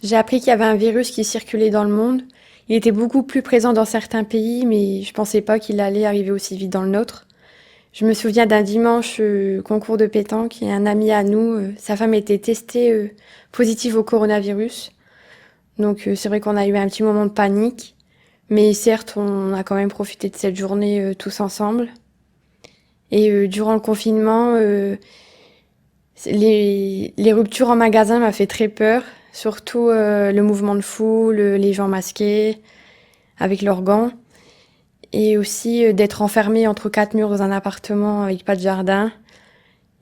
J'ai appris qu'il y avait un virus qui circulait dans le monde. Il était beaucoup plus présent dans certains pays, mais je pensais pas qu'il allait arriver aussi vite dans le nôtre. Je me souviens d'un dimanche concours de pétanque et un ami à nous, sa femme était testée positive au coronavirus. Donc c'est vrai qu'on a eu un petit moment de panique, mais certes on a quand même profité de cette journée tous ensemble. Et durant le confinement, les ruptures en magasin m'a fait très peur, surtout le mouvement de foule, les gens masqués avec leurs gants, et aussi d'être enfermé entre quatre murs dans un appartement avec pas de jardin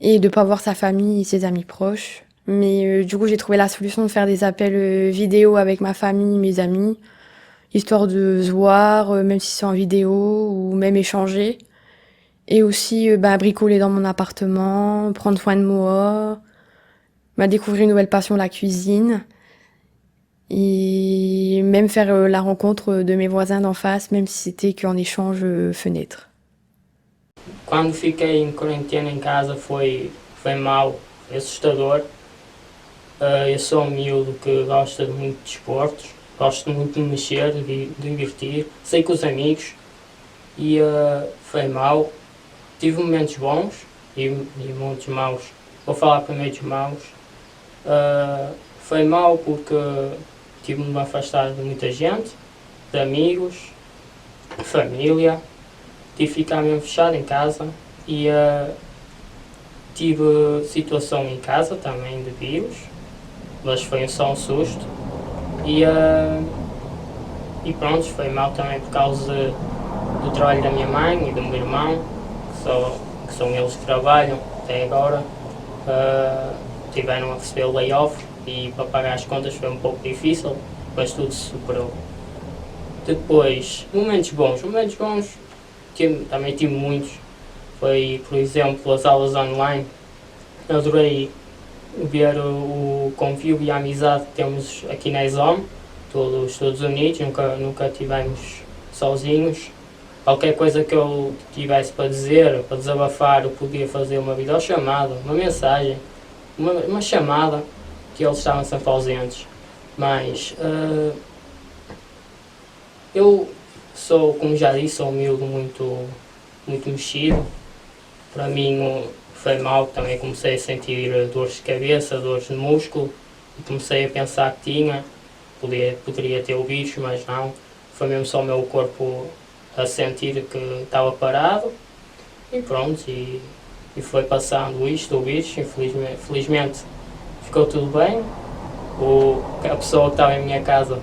et de pas voir sa famille et ses amis proches. Mais du coup, j'ai trouvé la solution de faire des appels vidéo avec ma famille, mes amis, histoire de se voir, même si c'est en vidéo, ou même échanger. Et aussi bricoler dans mon appartement, prendre soin de moi, découvrir une nouvelle passion, la cuisine. Et même faire la rencontre de mes voisins d'en face, même si c'était qu'en échange fenêtre. Quando fiquei em quarentena em casa foi mau, foi assustador. Eu sou um miúdo que gosta de muito de desportos, gosto muito de mexer, de divertir, sair com os amigos e foi mau. Tive momentos bons e muitos maus. Vou falar primeiro dos maus. Foi mau porque tive-me de me afastar de muita gente, de amigos, de família. Tive de ficar mesmo fechado em casa e tive situação em casa também de vírus, mas foi só um susto. E pronto, foi mal também por causa do trabalho da minha mãe e do meu irmão, que são eles que trabalham até agora. Tiveram a receber o layoff e para pagar as contas foi um pouco difícil, mas tudo se superou. Depois, momentos bons também tive muitos. Foi, por exemplo, as aulas online. Adorei ver o convívio e a amizade que temos aqui na ESOM, todos unidos, nunca estivemos sozinhos. Qualquer coisa que eu tivesse para dizer, para desabafar, eu podia fazer uma videochamada, uma mensagem, uma chamada, que eles estavam sempre ausentes. Mas eu sou, como já disse, sou um miúdo muito mexido. Para mim foi mal, também comecei a sentir dores de cabeça, dores de músculo, e comecei a pensar que poderia ter o vírus, mas não. Foi mesmo só o meu corpo a sentir que estava parado, e pronto, e foi passando o vírus, felizmente ficou tudo bem. A pessoa que estava em minha casa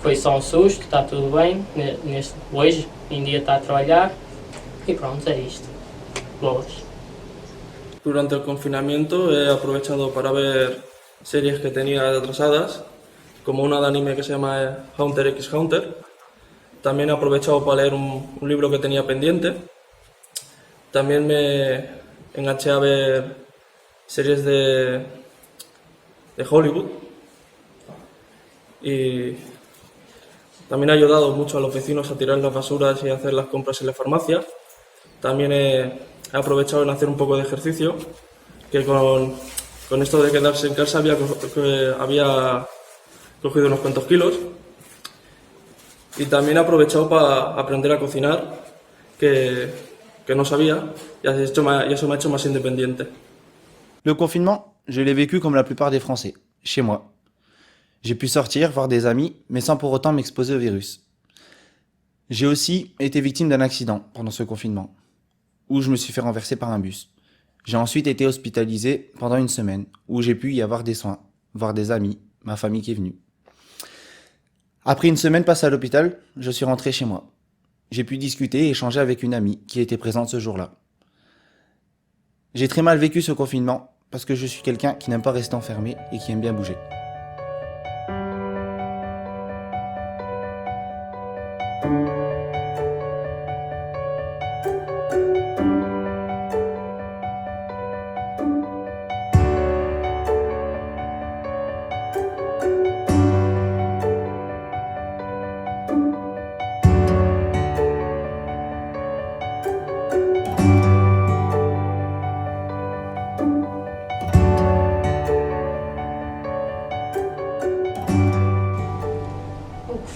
foi só um susto, está tudo bem, hoje em dia está a trabalhar, y pronto, é isto. Boas. Durante el confinamiento he aprovechado para ver series que tenía atrasadas, como una de anime que se llama Hunter x Hunter. También he aprovechado para leer un libro que tenía pendiente. También me enganché a ver series de Hollywood. Y también ha ayudado mucho a los vecinos a tirar las basuras y a hacer las compras en la farmacia. También he aprovechado en hacer un poco de ejercicio, que con esto de quedarse en casa había cogido unos cuantos kilos. Y también he aprovechado para aprender a cocinar, que no sabía, y eso me ha hecho más independiente. Le confinement, je l'ai vécu comme la plupart des Français, chez moi. J'ai pu sortir, voir des amis, mais sans pour autant m'exposer au virus. J'ai aussi été victime d'un accident pendant ce confinement, où je me suis fait renverser par un bus. J'ai ensuite été hospitalisé pendant une semaine, où j'ai pu y avoir des soins, voir des amis, ma famille qui est venue. Après une semaine passée à l'hôpital, je suis rentré chez moi. J'ai pu discuter et échanger avec une amie qui était présente ce jour-là. J'ai très mal vécu ce confinement parce que je suis quelqu'un qui n'aime pas rester enfermé et qui aime bien bouger.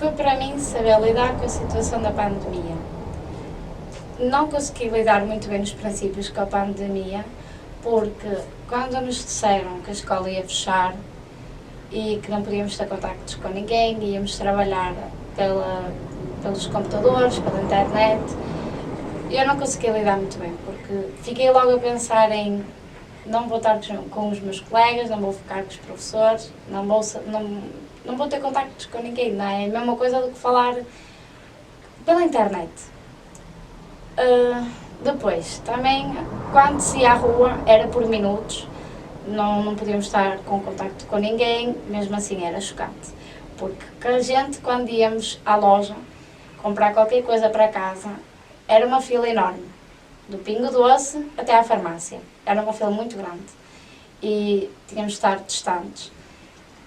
foi para mim saber lidar com a situação da pandemia. Não consegui lidar muito bem nos princípios com a pandemia, porque quando nos disseram que a escola ia fechar e que não podíamos ter contactos com ninguém, íamos trabalhar pelos computadores, pela internet, eu não consegui lidar muito bem, porque fiquei logo a pensar em não vou estar com os meus colegas, não vou ficar com os professores, não vou ter contactos com ninguém, não é a mesma coisa do que falar pela internet. Depois, também, quando se ia à rua, era por minutos, não podíamos estar com contacto com ninguém, mesmo assim era chocante. Porque a gente, quando íamos à loja comprar qualquer coisa para casa, era uma fila enorme, do Pingo Doce até à farmácia. Era uma fila muito grande e tínhamos de estar distantes.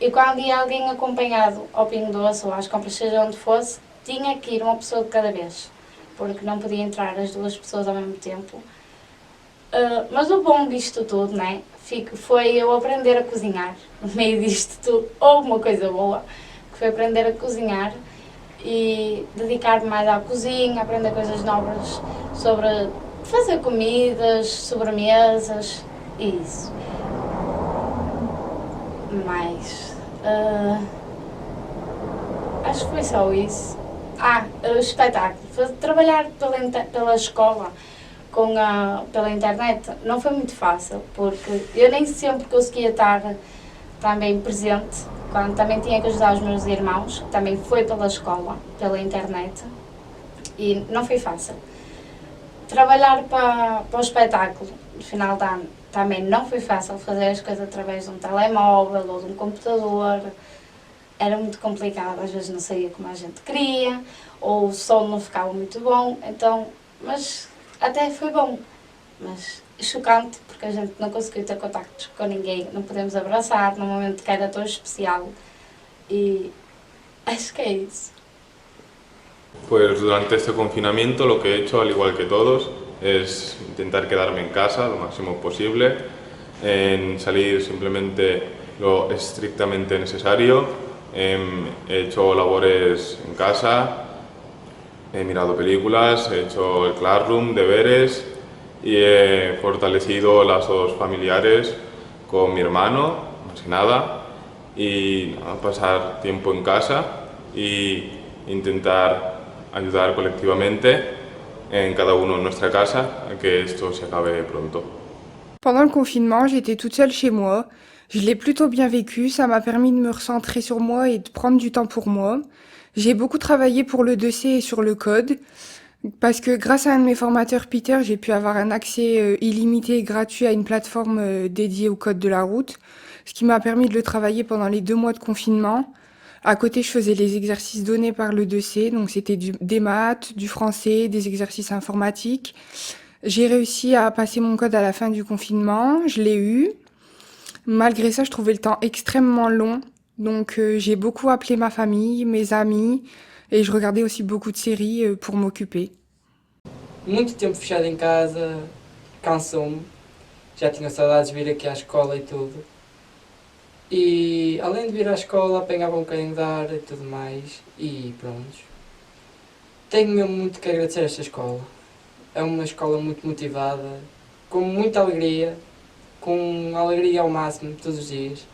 E quando ia alguém acompanhado ao Pingo Doce ou às compras, seja onde fosse, tinha que ir uma pessoa de cada vez, porque não podia entrar as duas pessoas ao mesmo tempo. Mas o bom disto tudo, né, foi eu aprender a cozinhar. No meio disto tudo, houve uma coisa boa, que foi aprender a cozinhar e dedicar-me mais à cozinha, aprender coisas novas sobre fazer comidas, sobremesas e isso. Mas acho que foi só isso. O espetáculo. Trabalhar pela escola pela internet não foi muito fácil, porque eu nem sempre conseguia estar também presente, quando também tinha que ajudar os meus irmãos, que também foi pela escola, pela internet, e não foi fácil. Trabalhar para o espetáculo, no final de ano, também não foi fácil, fazer as coisas através de um telemóvel ou de um computador. Era muito complicado, às vezes não saía como a gente queria, ou o som não ficava muito bom, então, mas até foi bom. Mas chocante, porque a gente não conseguiu ter contactos com ninguém, não podemos abraçar num momento que era tão especial. Y acho que é isso. Pues durante este confinamiento lo que he hecho, al igual que todos, es intentar quedarme en casa lo máximo posible, en salir simplemente lo estrictamente necesario. He hecho labores en casa, he mirado películas, he hecho el classroom, deberes y he fortalecido lazos familiares con mi hermano, más que nada, y pasar tiempo en casa y intentar ayudar colectivamente en cada uno en nuestra casa a que esto se acabe pronto. Pendant le confinement, j'étais toute seule chez moi. Je l'ai plutôt bien vécu, ça m'a permis de me recentrer sur moi et de prendre du temps pour moi. J'ai beaucoup travaillé pour le dossier et sur le code, parce que grâce à un de mes formateurs, Peter, j'ai pu avoir un accès illimité et gratuit à une plateforme dédiée au code de la route, ce qui m'a permis de le travailler pendant les 2 mois de confinement. À côté, je faisais les exercices donnés par le dossier, donc c'était des maths, du français, des exercices informatiques. J'ai réussi à passer mon code à la fin du confinement, je l'ai eu. Malgré ça, je trouvais le temps extrêmement long, donc j'ai beaucoup appelé ma famille, mes amis, et je regardais aussi beaucoup de séries pour m'occuper. Muito tempo fechado em casa cansou-me, já tinha saudades de vir aqui à escola e tudo. E além de vir à escola apanhava um bocadinho de ar e tudo mais, e pronto. Tenho mesmo muito que agradecer a esta escola. É uma escola muito motivada, com muita alegria, com alegria ao máximo todos os dias.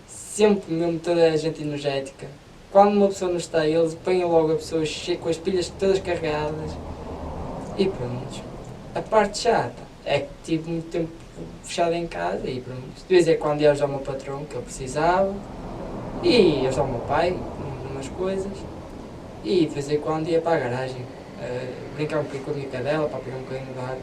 Sempre mesmo toda a gente energética. Quando uma pessoa não está, eles apanham logo a pessoa com as pilhas todas carregadas. E pronto. A parte chata é que tive muito tempo fechado em casa e pronto. De vez em quando ia ajudar o meu patrão que eu precisava. E ajudar o meu pai em umas coisas. E de vez em quando ia para a garagem. Brincar un poco con mi cadela para pegar un bocadinho de ar.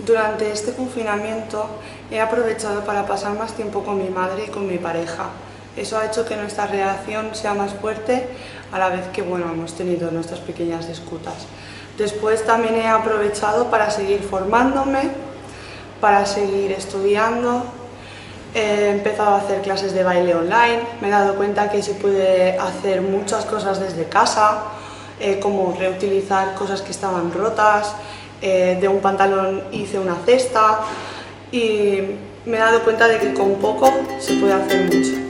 Durante este confinamiento he aprovechado para pasar más tiempo con mi madre y con mi pareja. Eso ha hecho que nuestra relación sea más fuerte a la vez que hemos tenido nuestras pequeñas disputas. Después también he aprovechado para seguir formándome, para seguir estudiando. He empezado a hacer clases de baile online, me he dado cuenta que se puede hacer muchas cosas desde casa, como reutilizar cosas que estaban rotas, de un pantalón hice una cesta y me he dado cuenta de que con poco se puede hacer mucho.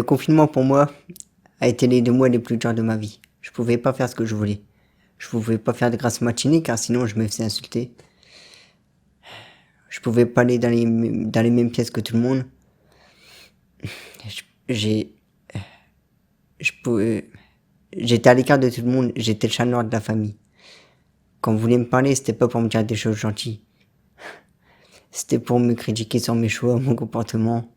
Le confinement pour moi a été les 2 mois les plus durs de ma vie. Je pouvais pas faire ce que je voulais. Je pouvais pas faire de grasse matinée car sinon je me faisais insulter. Je pouvais pas aller dans les mêmes pièces que tout le monde. J'étais à l'écart de tout le monde, j'étais le chat noir de la famille. Quand vous voulez me parler, c'était pas pour me dire des choses gentilles. C'était pour me critiquer sur mes choix, mon comportement.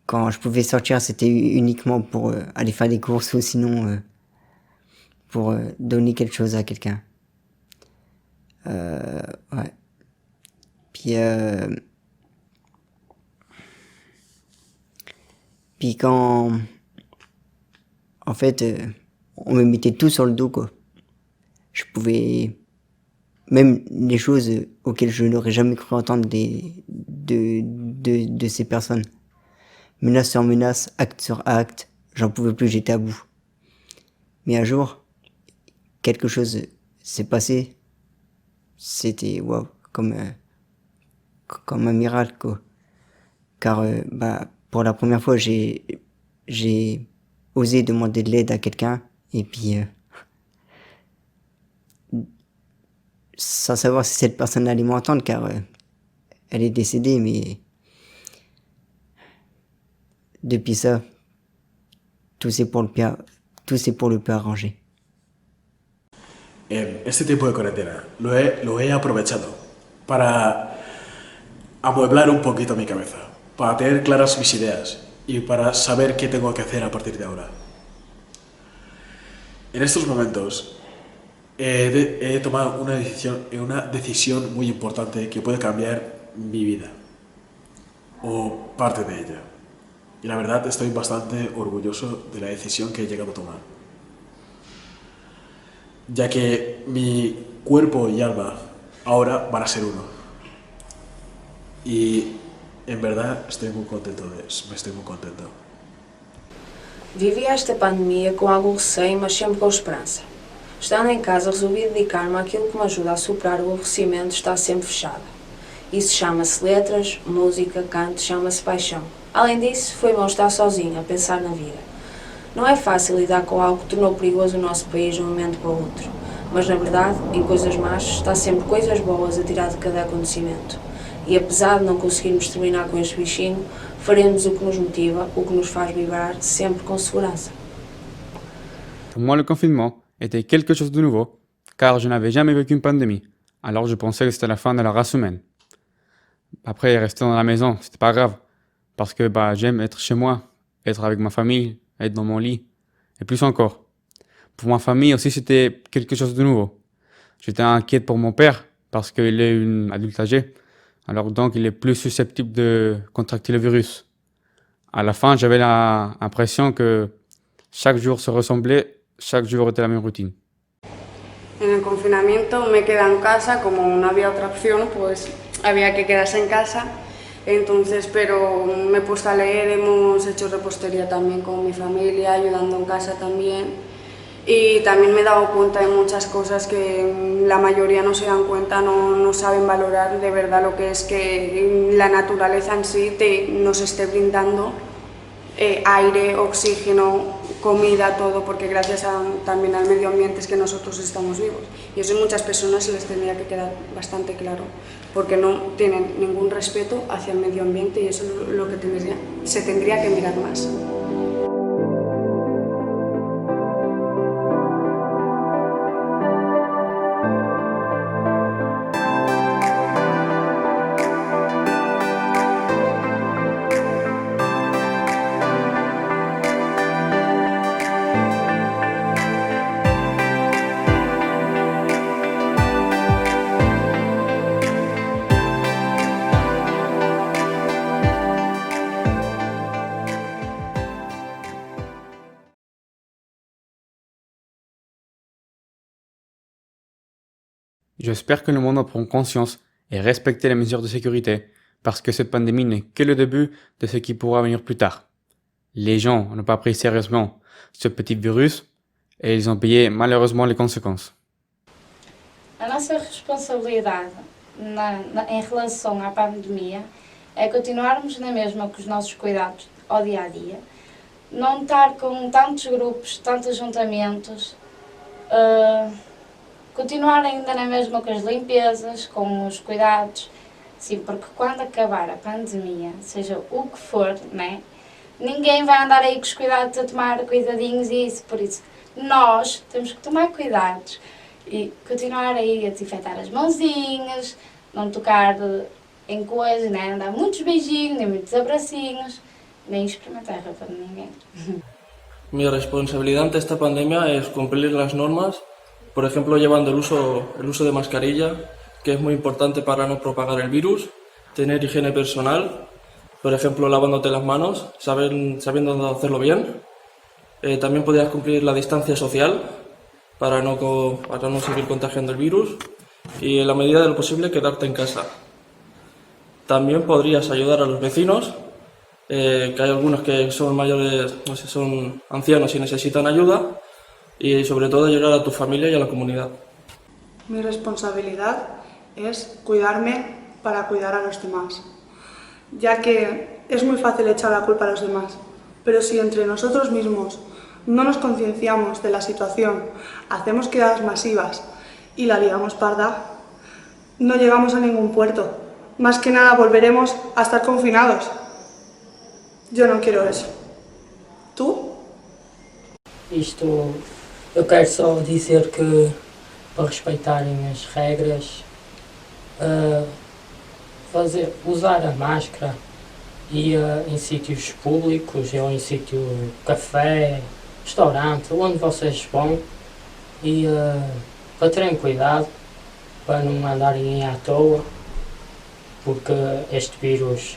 Quand je pouvais sortir, c'était uniquement pour aller faire des courses ou sinon pour donner quelque chose à quelqu'un. Ouais. Puis quand... En fait, on me mettait tout sur le dos, quoi. Je pouvais... Même les choses auxquelles je n'aurais jamais cru entendre de ces personnes. Menace sur menace, acte sur acte, j'en pouvais plus, j'étais à bout. Mais un jour, quelque chose s'est passé. C'était waouh, comme un miracle, quoi. Car pour la première fois, j'ai osé demander de l'aide à quelqu'un et puis sans savoir si cette personne allait m'entendre car elle est décédée, mais depuis ça, tout c'est pour le peu arrangé. En este tiempo de cuarentena lo he aprovechado para amueblar un poquito mi cabeza, para tener claras mis ideas y para saber qué tengo que hacer a partir de ahora. En estos momentos he tomado una decisión muy importante que puede cambiar mi vida o parte de ella. Y la verdad estoy bastante orgulloso de la decisión que he llegado a tomar, ya que mi cuerpo y alma ahora van a ser uno. Y en verdad estoy muy contento de eso, me estoy muy contento. Vivi esta pandemia com algum receio, mas sempre com esperança. Estando em casa, resolvi dedicar-me àquilo que me ajuda a superar o aborrecimento de estar sempre fechada. Isso chama-se letras, música, canto, chama-se paixão. Além disso, foi bom estar sozinha, a pensar na vida. Não é fácil lidar com algo que tornou perigoso o nosso país de um momento para o outro. Mas, na verdade, em coisas más, está sempre coisas boas a tirar de cada acontecimento. E apesar de não conseguirmos terminar com este bichinho, faremos o que nos motiva, o que nos faz vibrar, sempre com segurança. Pour moi, le confinement était quelque chose de nouveau, car je n'avais jamais vécu une pandémie, alors je pensais que c'était la fin de la race humaine. Après, rester dans la maison, c'était pas grave, parce que j'aime être chez moi, être avec ma famille, être dans mon lit, et plus encore. Pour ma famille aussi, c'était quelque chose de nouveau. J'étais inquiète pour mon père, parce qu'il est un adulte âgé, alors donc il est plus susceptible de contracter le virus. À la fin, j'avais l'impression que chaque jour se ressemblait, chaque jour était la même routine. En el confinamiento me quedé en casa, como no había otra opción, pues había que quedarse en casa. Entonces, pero me he puesto a leer, hemos hecho repostería también con mi familia, ayudando en casa también. Y también me he dado cuenta de muchas cosas que la mayoría no se dan cuenta, no saben valorar de verdad lo que es que la naturaleza en sí nos esté brindando aire, oxígeno, comida, todo, porque gracias también al medio ambiente es que nosotros estamos vivos. Y eso a muchas personas se les tendría que quedar bastante claro, porque no tienen ningún respeto hacia el medio ambiente y eso es lo que se tendría que mirar más. J'espère que le monde en prend conscience et respecte les mesures de sécurité, parce que cette pandémie n'est que le début de ce qui pourra venir plus tard. Les gens n'ont pas pris sérieusement ce petit virus et ils ont payé malheureusement les conséquences. A nossa responsabilidade em relação à pandemia é continuarmos na mesma com os nossos cuidados ao dia a dia, não estar com tantos grupos, tantos ajuntamentos, continuar ainda na mesma com as limpezas, com os cuidados, sim, porque quando acabar a pandemia, seja o que for, né, ninguém vai andar aí com os cuidados a tomar cuidadinhos e isso, por isso nós temos que tomar cuidados e continuar aí a desinfetar as mãozinhas, não tocar em coisas, né, não dar muitos beijinhos, nem muitos abracinhos, nem experimentar a roupa de ninguém. Mi responsabilidad ante esta pandemia es cumplir las normas, por ejemplo, llevando el uso de mascarilla, que es muy importante para no propagar el virus, tener higiene personal, por ejemplo, lavándote las manos, sabiendo hacerlo bien. También podrías cumplir la distancia social para no seguir contagiando el virus y, en la medida de lo posible, quedarte en casa. También podrías ayudar a los vecinos, que hay algunos que son mayores, no sé, son ancianos y necesitan ayuda, y sobre todo ayudar a tu familia y a la comunidad. Mi responsabilidad es cuidarme para cuidar a los demás, ya que es muy fácil echar la culpa a los demás, pero si entre nosotros mismos no nos concienciamos de la situación, hacemos quedadas masivas y la liamos parda, no llegamos a ningún puerto. Más que nada volveremos a estar confinados. Yo não quero isso. Tu? Eu quero só dizer que para respeitarem as regras, usar a máscara e em sítios públicos, ou em sítio café, restaurante, onde vocês vão, e para terem cuidado, para não andarem à toa, porque este vírus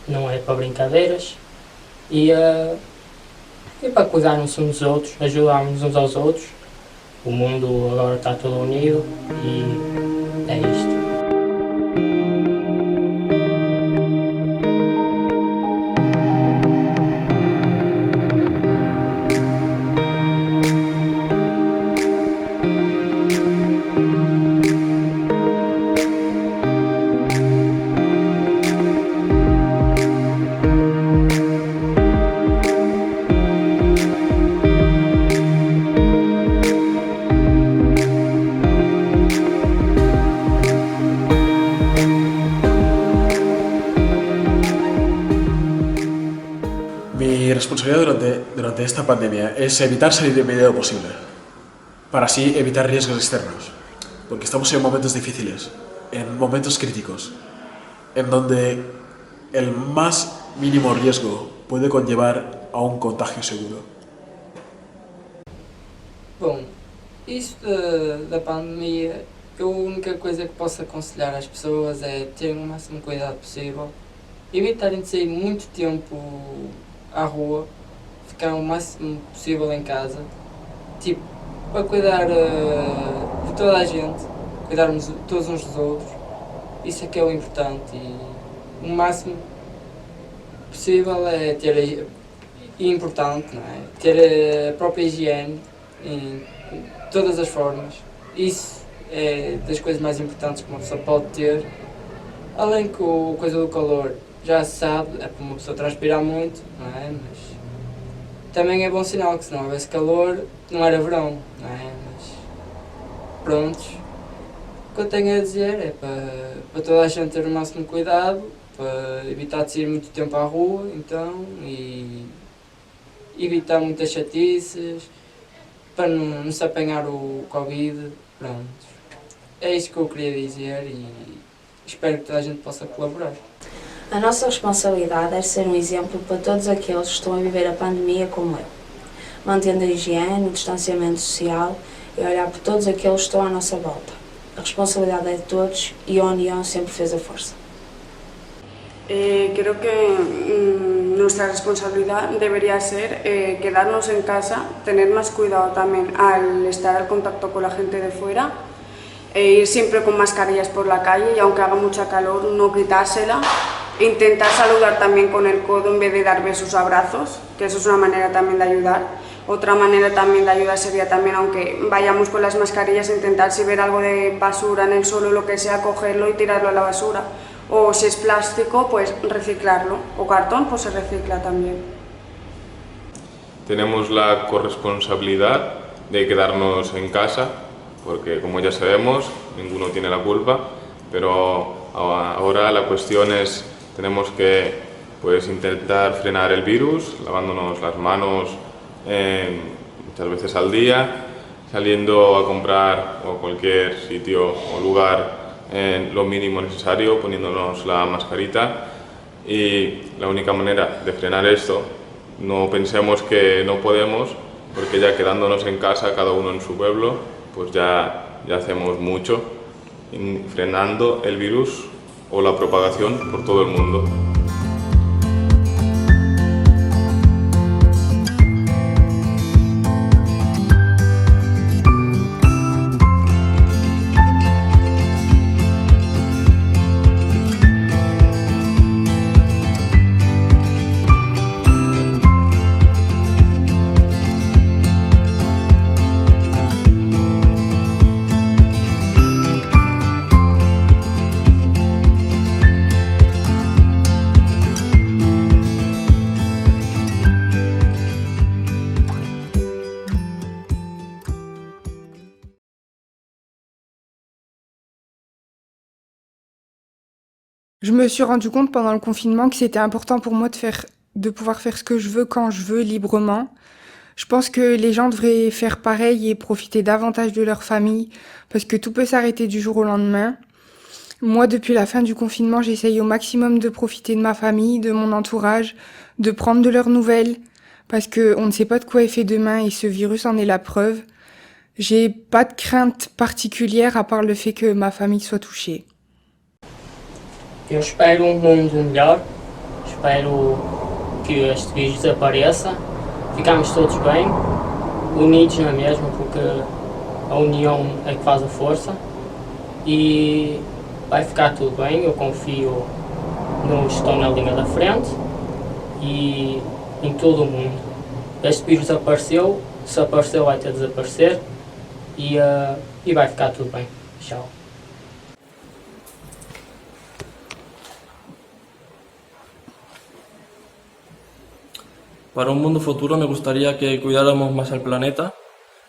não é para brincadeiras, e para cuidarmos uns dos outros, ajudarmos uns aos outros. O mundo agora está todo unido e é isto. Mi responsabilidad durante esta pandemia es evitar salir lo medio posible, para así evitar riesgos externos, porque estamos en momentos difíciles, en momentos críticos, en donde el más mínimo riesgo puede conllevar a un contagio seguro. Bom, isto da pandemia, a única coisa que posso aconselhar às pessoas é terem o máximo cuidado possível, evitarem de sair muito tempo à rua, ficar o máximo possível em casa, tipo, para cuidar de toda a gente, cuidarmos todos uns dos outros, isso é que é o importante, e o máximo possível é ter, e importante, não é? Ter a própria higiene em todas as formas, isso é das coisas mais importantes que uma pessoa pode ter, além que a coisa do calor, já se sabe, é para uma pessoa transpirar muito, não é? Mas também é bom sinal que se não houvesse calor, não era verão, não é? Mas prontos, o que eu tenho a dizer é para toda a gente ter o máximo cuidado, para evitar de sair muito tempo à rua, então, e evitar muitas chatices, para não se apanhar o Covid, pronto. É isso que eu queria dizer e espero que toda a gente possa colaborar. A nossa responsabilidade é ser um exemplo para todos aqueles que estão a viver a pandemia como eu, mantendo a higiene, o distanciamento social e olhar por todos aqueles que estão à nossa volta. A responsabilidade é de todos e a união sempre fez a força. Creo que nuestra responsabilidad debería ser quedarnos en casa, tener más cuidado también al estar al contacto con la gente de fuera, ir siempre con mascarillas por la calle y aunque haga mucha calor no quitársela. Intentar saludar también con el codo en vez de dar besos o abrazos, que eso es una manera también de ayudar. Otra manera también de ayudar sería también, aunque vayamos con las mascarillas, intentar si ver algo de basura en el suelo o lo que sea, cogerlo y tirarlo a la basura. O si es plástico, pues reciclarlo. O cartón, pues se recicla también. Tenemos la corresponsabilidad de quedarnos en casa, porque como ya sabemos, ninguno tiene la culpa, pero ahora la cuestión es, tenemos que pues, intentar frenar el virus, lavándonos las manos muchas veces al día, saliendo a comprar a cualquier sitio o lugar lo mínimo necesario, poniéndonos la mascarita, y la única manera de frenar esto, no pensemos que no podemos, porque ya quedándonos en casa, cada uno en su pueblo, pues ya hacemos mucho, frenando el virus o la propagación por todo el mundo. Je me suis rendu compte pendant le confinement que c'était important pour moi de pouvoir faire ce que je veux quand je veux, librement. Je pense que les gens devraient faire pareil et profiter davantage de leur famille, parce que tout peut s'arrêter du jour au lendemain. Moi, depuis la fin du confinement, j'essaye au maximum de profiter de ma famille, de mon entourage, de prendre de leurs nouvelles, parce qu'on ne sait pas de quoi est fait demain et ce virus en est la preuve. J'ai pas de crainte particulière à part le fait que ma famille soit touchée. Eu espero um mundo melhor, espero que este vírus desapareça, ficamos todos bem, unidos não é mesmo, porque a união é que faz a força, e vai ficar tudo bem. Eu confio nos que estão na linha da frente e em todo o mundo. Este vírus apareceu, se apareceu vai ter de desaparecer e vai ficar tudo bem. Tchau. Para un mundo futuro me gustaría que cuidáramos más el planeta,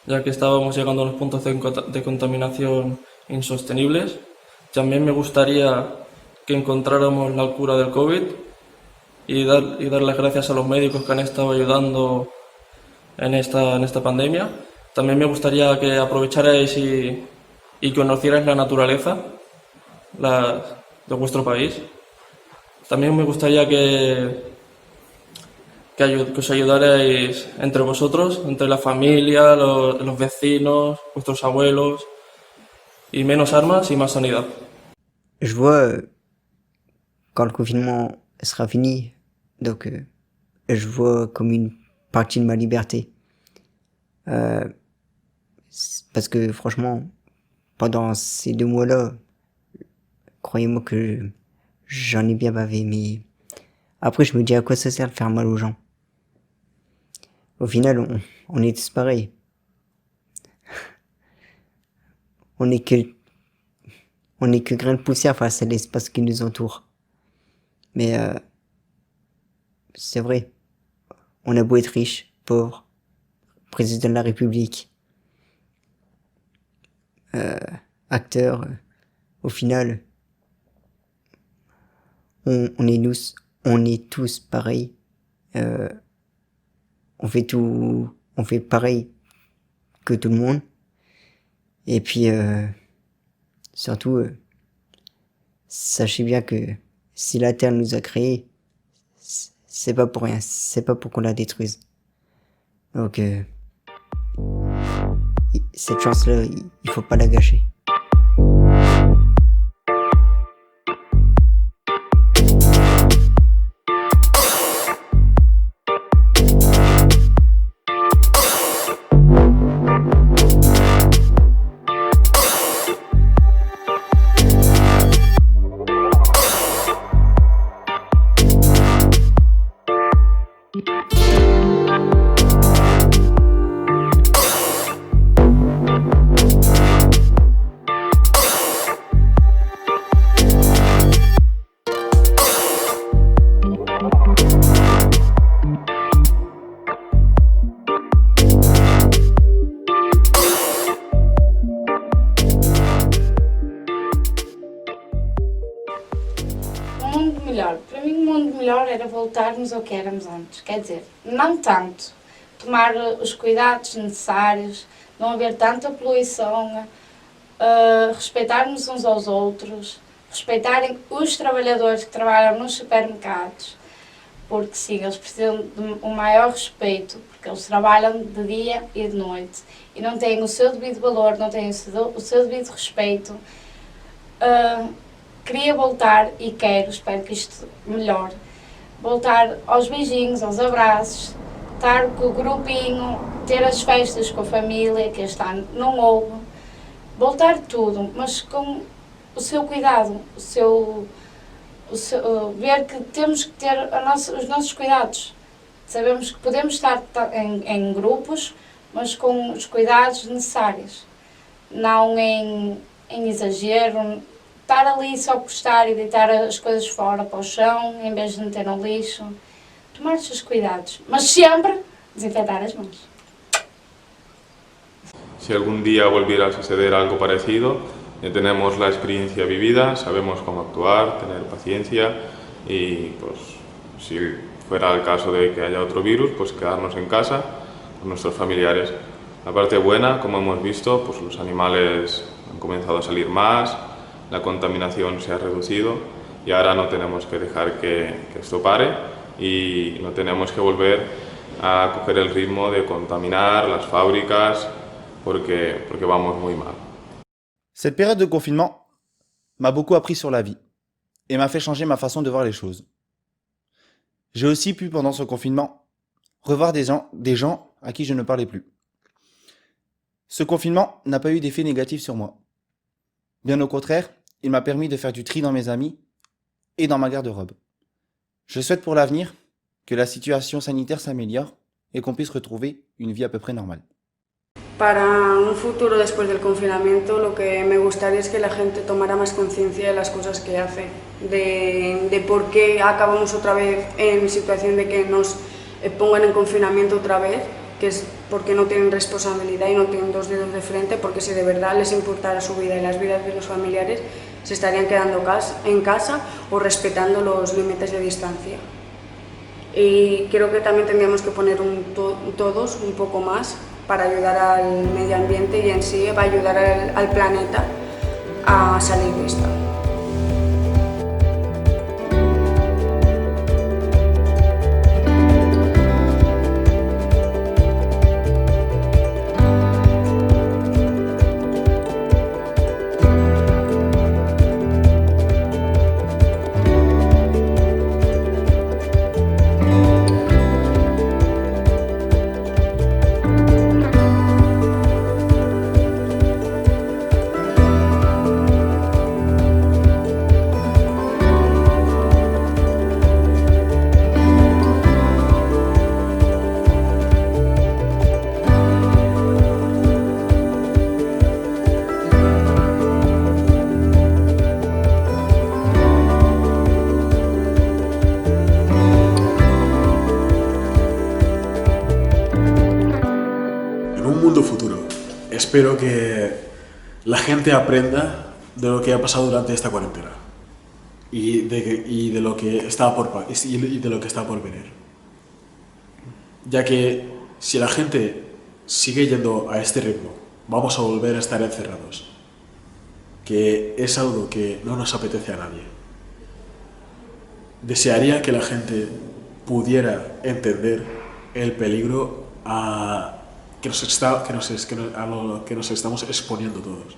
ya que estábamos llegando a unos puntos de contaminación insostenibles. También me gustaría que encontráramos la cura del COVID y dar las gracias a los médicos que han estado ayudando en esta pandemia. También me gustaría que aprovecharais y conocierais la naturaleza de vuestro país. También me gustaría que os ayudarais entre vosotros, entre la familia, los vecinos, vuestros abuelos, y menos armas y más sanidad. Je vois, quand le confinement sera fini, donc je vois comme une partie de ma liberté. Parce que franchement, pendant ces 2 mois-là, croyez-moi que j'en ai bien bavé, mais après je me dis à quoi ça sert de faire mal aux gens. Au final, on est tous pareils. On n'est que grain de poussière face à l'espace qui nous entoure. Mais c'est vrai, on a beau être riche, pauvre, président de la République, acteur, au final, on est tous pareils. On fait pareil que tout le monde. Et puis, surtout, sachez bien que si la Terre nous a créés, c'est pas pour rien, c'est pas pour qu'on la détruise. Donc, cette chance-là, il faut pas la gâcher. melhor era voltarmos ao que éramos antes. Quer dizer, não tanto. Tomar os cuidados necessários, não haver tanta poluição, respeitarmos uns aos outros, respeitarem os trabalhadores que trabalham nos supermercados, porque sim, eles precisam de um maior respeito, porque eles trabalham de dia e de noite e não têm o seu devido valor, não têm o seu devido respeito. Queria voltar e quero, espero que isto melhore, voltar aos beijinhos, aos abraços, estar com o grupinho, ter as festas com a família, que este ano não houve, voltar tudo, mas com o seu cuidado, ver que temos que ter os nossos cuidados. Sabemos que podemos estar em grupos, mas com os cuidados necessários, não em exagero, estar ali só por estar e deitar as coisas fora para o chão, em vez de meter no lixo. Tomar os seus cuidados, mas sempre desinfectar as mãos. Si algún día volviera a suceder algo parecido, ya tenemos la experiencia vivida, sabemos cómo actuar, tener paciencia y pues si fuera el caso de que haya otro virus, pues quedarnos en casa con nuestros familiares. La parte buena, como hemos visto, pues los animales han comenzado a salir más, la contaminación se ha reducido y ahora no tenemos que dejar que esto pare y no tenemos que volver a coger el ritmo de contaminar las fábricas porque vamos muy mal. Cette période de confinement m'a beaucoup appris sur la vie et m'a fait changer ma façon de voir les choses. J'ai aussi pu, pendant ce confinement, revoir des gens à qui je ne parlais plus. Ce confinement n'a pas eu d'effet négatif sur moi. Bien au contraire, il m'a permis de faire du tri dans mes amis et dans ma garde-robe. Je souhaite pour l'avenir que la situation sanitaire s'améliore et qu'on puisse retrouver une vie à peu près normale. Para un futuro después del confinamiento, lo que me gustaría es que la gente tomara más conciencia de las cosas que hace, de por qué acabamos otra vez en situación de que nos pongan en confinamiento otra vez, que es porque no tienen responsabilidad y no tienen dos dedos de frente, porque si de verdad les importara su vida y las vidas de los familiares, se estarían quedando en casa o respetando los límites de distancia. Y creo que también tendríamos que poner todos un poco más para ayudar al medio ambiente y en sí va a ayudar al planeta a salir de esta. Espero que la gente aprenda de lo que ha pasado durante esta cuarentena y de lo que está por venir. Ya que si la gente sigue yendo a este ritmo, vamos a volver a estar encerrados, que es algo que no nos apetece a nadie. Desearía que la gente pudiera entender el peligro a lo que nos estamos exponiendo todos.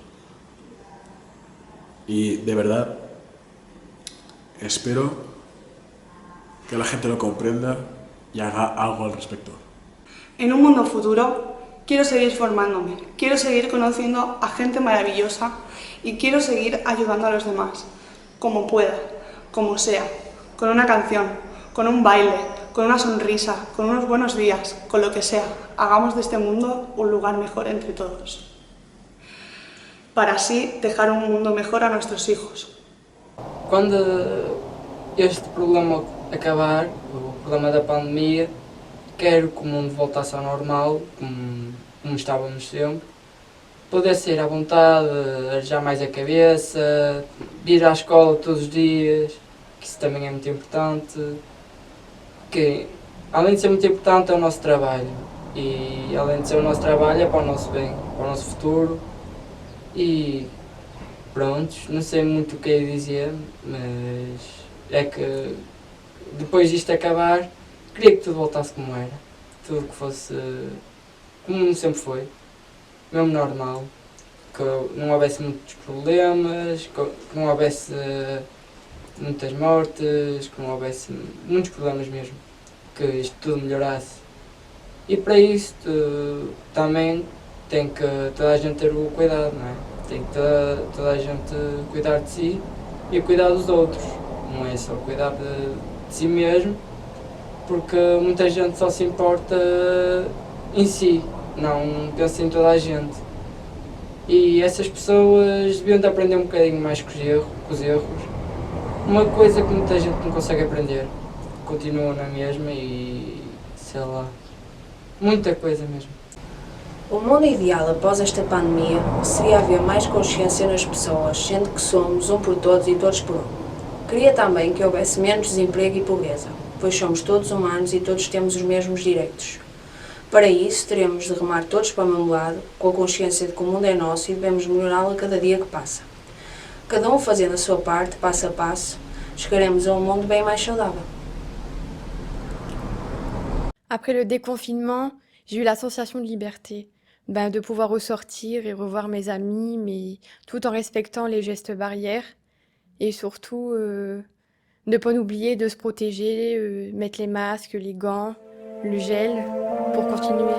Y de verdad, espero que la gente lo comprenda y haga algo al respecto. En un mundo futuro, quiero seguir formándome, quiero seguir conociendo a gente maravillosa y quiero seguir ayudando a los demás, como pueda, como sea, con una canción, con un baile, con una sonrisa, con unos buenos días, con lo que sea. Hagamos de este mundo un lugar mejor entre todos, para así dejar un mundo mejor a nuestros hijos. Quando este problema acabar, o problema da pandemia, quero que o mundo voltasse ao normal, como estávamos sempre, poder sair à vontade, arejar mais a cabeça, ir à escola todos os dias, que isso também é muito importante, que, além de ser muito importante, é o nosso trabalho. E além de ser o nosso trabalho, é para o nosso bem, para o nosso futuro. E pronto, não sei muito o que é dizer, mas é que depois disto acabar, queria que tudo voltasse como era. Tudo que fosse como sempre foi, mesmo normal. Que não houvesse muitos problemas, que não houvesse muitas mortes, que não houvesse muitos problemas mesmo. Que isto tudo melhorasse. E para isso também tem que toda a gente ter o cuidado, não é? Tem que toda a gente cuidar de si e cuidar dos outros. Não é só cuidar de si mesmo, porque muita gente só se importa em si, não pensa em toda a gente. E essas pessoas deviam de aprender um bocadinho mais com os erros. Uma coisa que muita gente não consegue aprender. Continua na mesma e sei lá, muita coisa mesmo. O mundo ideal após esta pandemia seria haver mais consciência nas pessoas, sendo que somos um por todos e todos por um. Queria também que houvesse menos desemprego e pobreza, pois somos todos humanos e todos temos os mesmos direitos. Para isso, teremos de remar todos para o mesmo lado, com a consciência de que o mundo é nosso e devemos melhorá-lo a cada dia que passa. Cada um fazendo a sua parte, passo a passo, chegaremos a um mundo bem mais saudável. Après le déconfinement, j'ai eu la sensation de liberté, de pouvoir ressortir et revoir mes amis, mais tout en respectant les gestes barrières et surtout ne pas oublier de se protéger, mettre les masques, les gants, le gel pour continuer